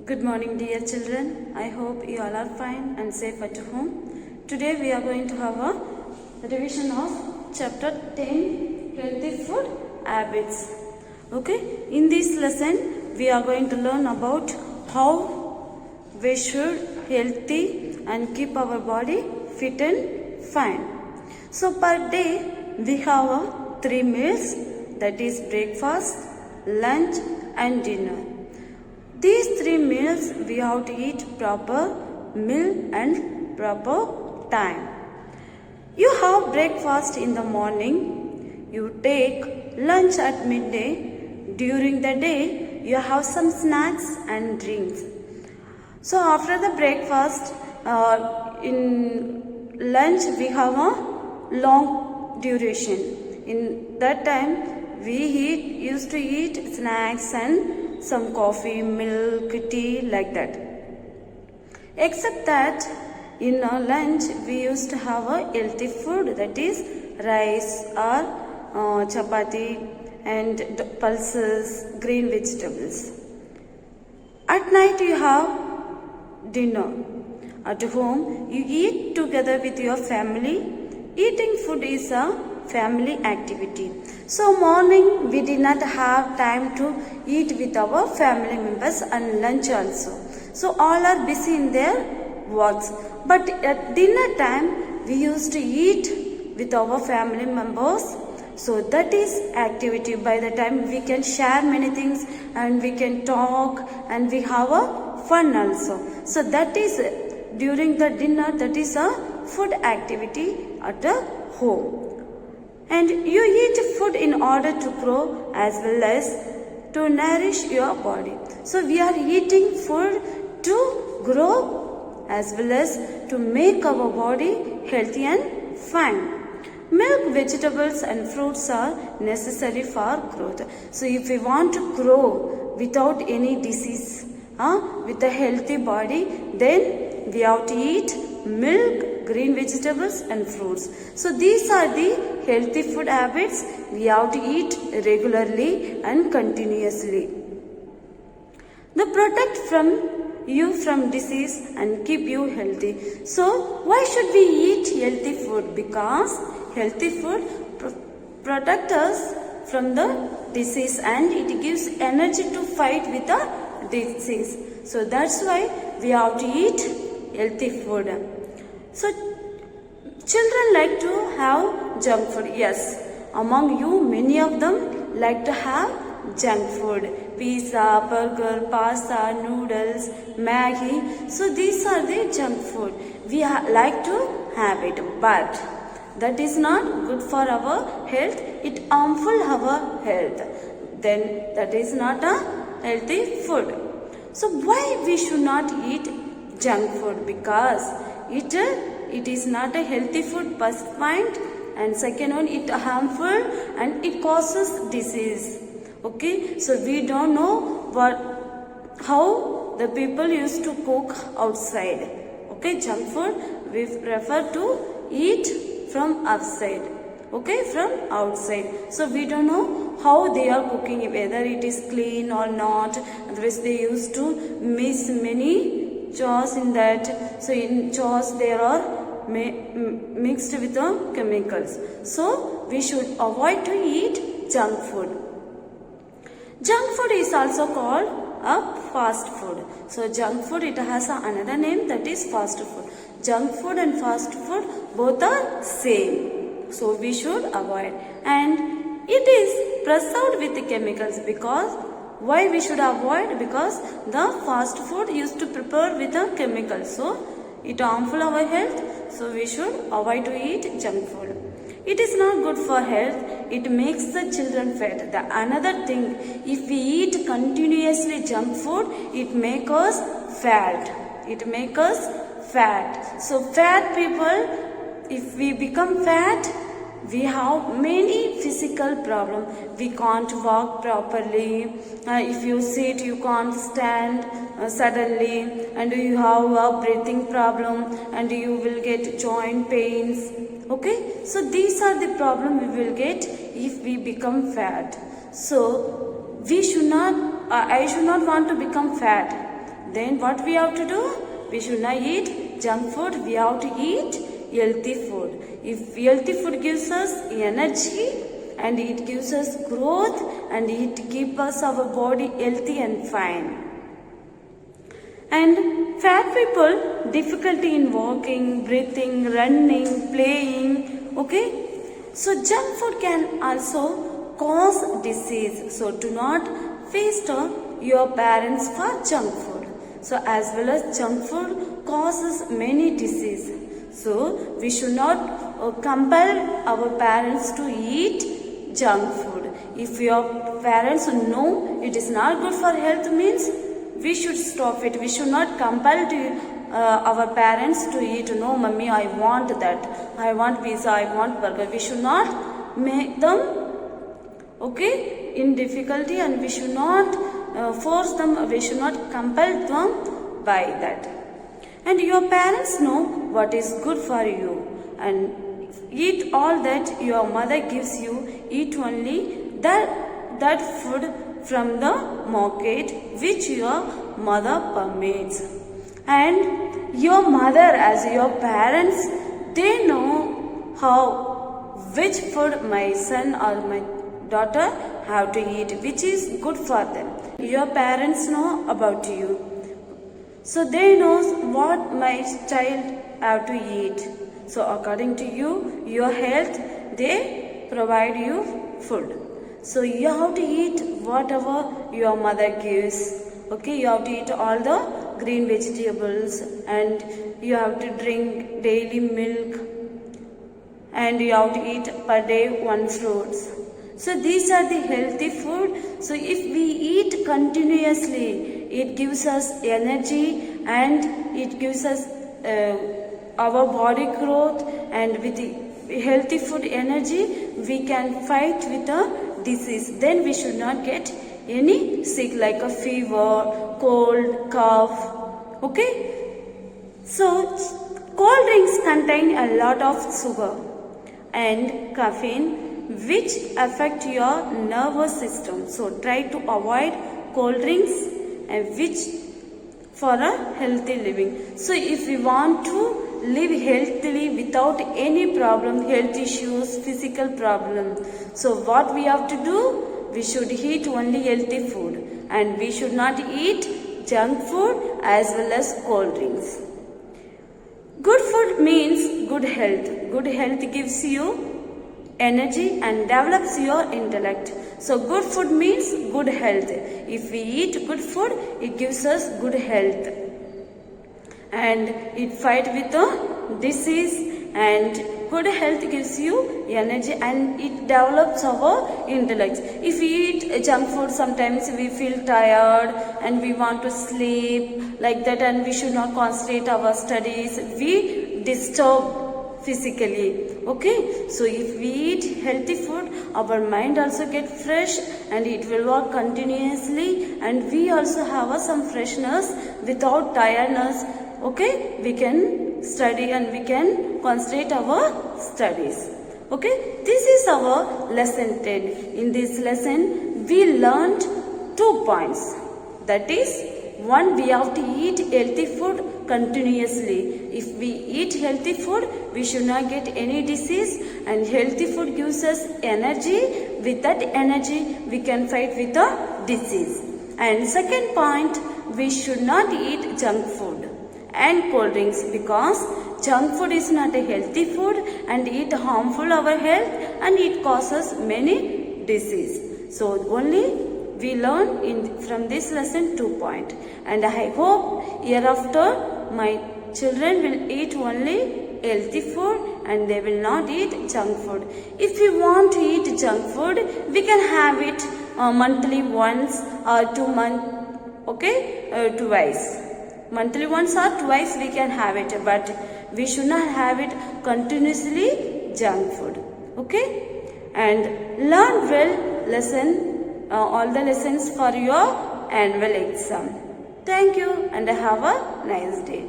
Good morning, dear children. I hope you all are fine and safe at home. Today we are going to have a revision of chapter 10, Healthy Food Habits. Okay, in this lesson we are going to learn about how we should healthy and keep our body fit and fine. So per day we have 3 meals, that is breakfast, lunch and dinner. These 3 meals we have to eat proper meal and proper time. You have breakfast in the morning, you take lunch at midday, during the day you have some snacks and drinks. So after the breakfast, in lunch we have a long duration. In that time we used to eat snacks and some coffee, milk, tea, like that. Except that in our lunch we used to have a healthy food, that is rice or chapati and pulses, green vegetables. At night you have dinner. At home you eat together with your family. Eating food is a family activity. So morning we did not have time to eat with our family members and lunch also. So all are busy in their works. But at dinner time we used to eat with our family members. So that is activity. By the time we can share many things and we can talk and we have a fun also. So that is during the dinner, that is a food activity at the home. And you eat food in order to grow as well as to nourish your body. So we are eating food to grow as well as to make our body healthy and fine. Milk, vegetables and fruits are necessary for growth. So if we want to grow without any disease, with a healthy body, then we have to eat milk, green vegetables and fruits. So these are the healthy food habits we have to eat regularly and continuously. They protect you from disease and keep you healthy. So why should we eat healthy food? Because healthy food protects us from the disease and it gives energy to fight with the disease. So that's why we have to eat healthy food. So children like to have junk food. Yes, among you many of them like to have junk food. Pizza, burger, pasta, noodles, Maggi. So these are the junk food. We like to have it, but that is not good for our health. It harmful our health. Then that is not a healthy food. So why we should not eat junk food? Because it is not a healthy food, first point, and second one, it harmful and it causes disease. Okay, so we don't know how the people used to cook outside. Okay, junk food we prefer to eat from outside. Okay, from outside. So we don't know how they are cooking, whether it is clean or not. Otherwise they used to mix many chores in that. So in chores there are mixed with the chemicals. So we should avoid to eat junk food. Junk food is also called a fast food. So junk food, it has another name, that is fast food. Junk food and fast food both are same. So we should avoid. And it is preserved with chemicals. Because why we should avoid? Because the fast food used to prepare with the chemicals. So it harmful our health. So we should avoid to eat junk food. It is not good for health. It makes the children fat. The another thing, if we eat continuously junk food, it makes us fat. It makes us fat. So fat people, if we become fat, we have many physical problems. We can't walk properly. If you sit, you can't stand suddenly, and you have a breathing problem, and you will get joint pains. Okay, so these are the problems we will get if we become fat. So we should not, I should not want to become fat. then what we have to do? We should not eat junk food. We have to eat healthy food. If healthy food gives us energy and it gives us growth and it keeps us our body healthy and fine. And fat people, difficulty in walking, breathing, running, playing, okay? So junk food can also cause disease. So do not feast your parents for junk food. So as well as junk food causes many diseases. So we should not compel our parents to eat junk food. If your parents know it is not good for health means we should stop it. We should not compel our parents to eat. No, mummy, I want that. I want pizza. I want burger. We should not make them, okay, in difficulty, and we should not force them. We should not compel them by that. And your parents know what is good for you, and eat all that your mother gives you. Eat only that food from the market which your mother permits. And your mother, as your parents, they know which food my son or my daughter have to eat, which is good for them. Your parents know about you, so they know what my child have to eat. So according to you, your health, they provide you food. So you have to eat whatever your mother gives. Okay, you have to eat all the green vegetables, and you have to drink daily milk, and you have to eat per day 1 fruits. So these are the healthy food. So if we eat continuously, it gives us energy and it gives us our body growth, and with the healthy food energy, we can fight with a disease. Then we should not get any sick like a fever, cold, cough. Okay? So cold drinks contain a lot of sugar and caffeine which affect your nervous system. So try to avoid cold drinks and which for a healthy living. So if we want to live healthily without any problem, health issues, physical problem, so what we have to do? We should eat only healthy food, and we should not eat junk food as well as cold drinks. Good food means good health. Good health gives you energy and develops your intellect. So good food means good health. If we eat good food, it gives us good health, and it fights with the disease, and good health gives you energy and it develops our intellect. If we eat junk food, sometimes we feel tired and we want to sleep like that, and we should not concentrate our studies. We disturb physically. Okay, so if we eat healthy food, our mind also get fresh and it will work continuously, and we also have some freshness without tiredness. Okay, we can study and we can concentrate our studies. Okay, this is our lesson 10. In this lesson, we learned 2 points. That is, 1, we have to eat healthy food continuously. If we eat healthy food, we should not get any disease, and healthy food gives us energy. With that energy, we can fight with the disease. And second point, we should not eat junk food and cold drinks, because junk food is not a healthy food and it harmful our health and it causes many disease. So only we learn from this lesson 2 points, and I hope hereafter my children will eat only healthy food and they will not eat junk food. If we want to eat junk food, we can have it monthly once or 2 months, okay, twice. Monthly once or twice we can have it, but we should not have it continuously junk food. Okay, and learn well all the lessons for your annual exam. Thank you and have a nice day.